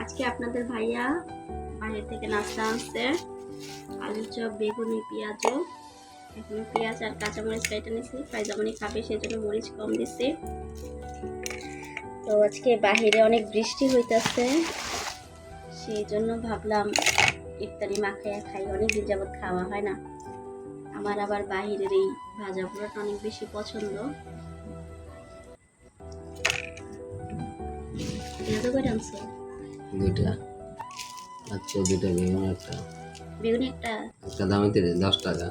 আজকে আপনাদের ভাইয়া বাইরে থেকে নাস্তা আনছে, আলু চপ, বেগুনি, পেঁয়াজ। এখন পেঁয়াজ আর কাঁচামরিচ কেটে নিছি, ফাইজামনি খাবে সেজন্য মরিচ কম দিছি। তো আজকে বাহিরে অনেক বৃষ্টি হইতেছে, সেই জন্য ভাবলাম ইফতারি মাখাইয়া খাই, অনেকদিন যাবত খাওয়া হয় না। আমার আবার বাহিরের এই ভাজা পোড়াটা অনেক বেশি পছন্দ। পেঁয়াজও করে আনছো? দুইটা। আচ্ছা, দুইটা বেগুন একটা। বেগুনি একটা দামই 10 টাকা।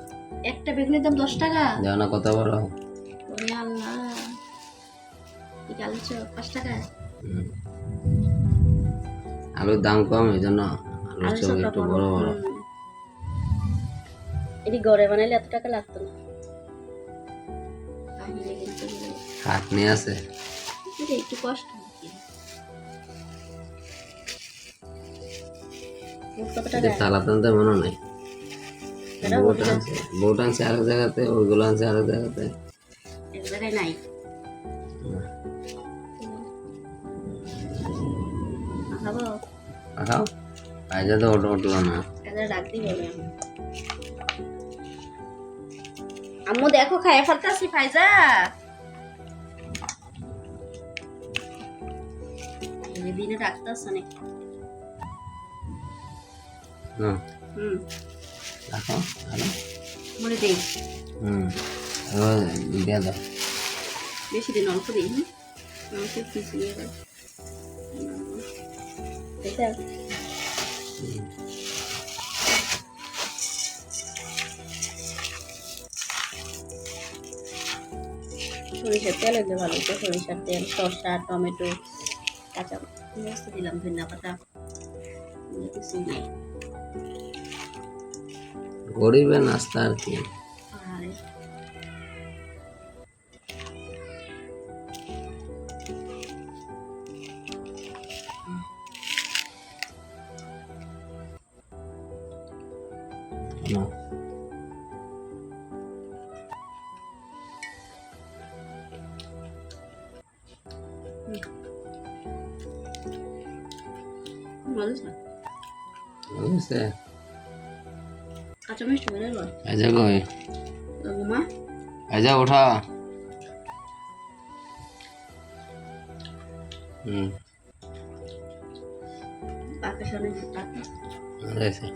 একটা বেগুনের দাম 10 টাকা? জানো না কত বড়? ওরে আল্লাহ, এটা আলু চপ 5 টাকা। আলুর দাম কম, এই জন্য আলুর আলু চপ চপটা একটু বড়। বড় বড়। এটি ঘরে বানাইলে এত টাকা লাগতো না। বাহিরে কিনতে গেলে খাটনি আছে। এটা একটু কষ্ট নাকি? কত টাকা? তালা টানতে মনে নাই। এটা বোট আনছে আরেক জায়গাতে, ওইগুলো আনছে আরেক জায়গাতে। এক জায়গায় নাই। খাবো? পাঠাও। আইজা তো উঠলো না। এটা রাখ দিব আমি। আম্মু দেখো খাইয়ে ফেলতাছি ফাইজা। এই দিনে রাখতাছ অনেক। রাখো ভালো। মনে দেই দিয়ে দাও। বেশি দিন অল্প দিই। অল্প কিছু দিয়ে দাও। এটা সরিষার তেল হলে ভালো হতো। সরিষার তেল, শসা, টমেটো, কাঁচা মরিচ দিলাম, ধনিয়া পাতা, কিছু নেই। গরিবের নাস্তা আর কি। আর বুঝছে? কাঁচা মিষ্টি বেড়ে গেল। আইজা কই? ঘুমা আইজা ওঠা। আকাশ অনেক টাকা। আচ্ছা।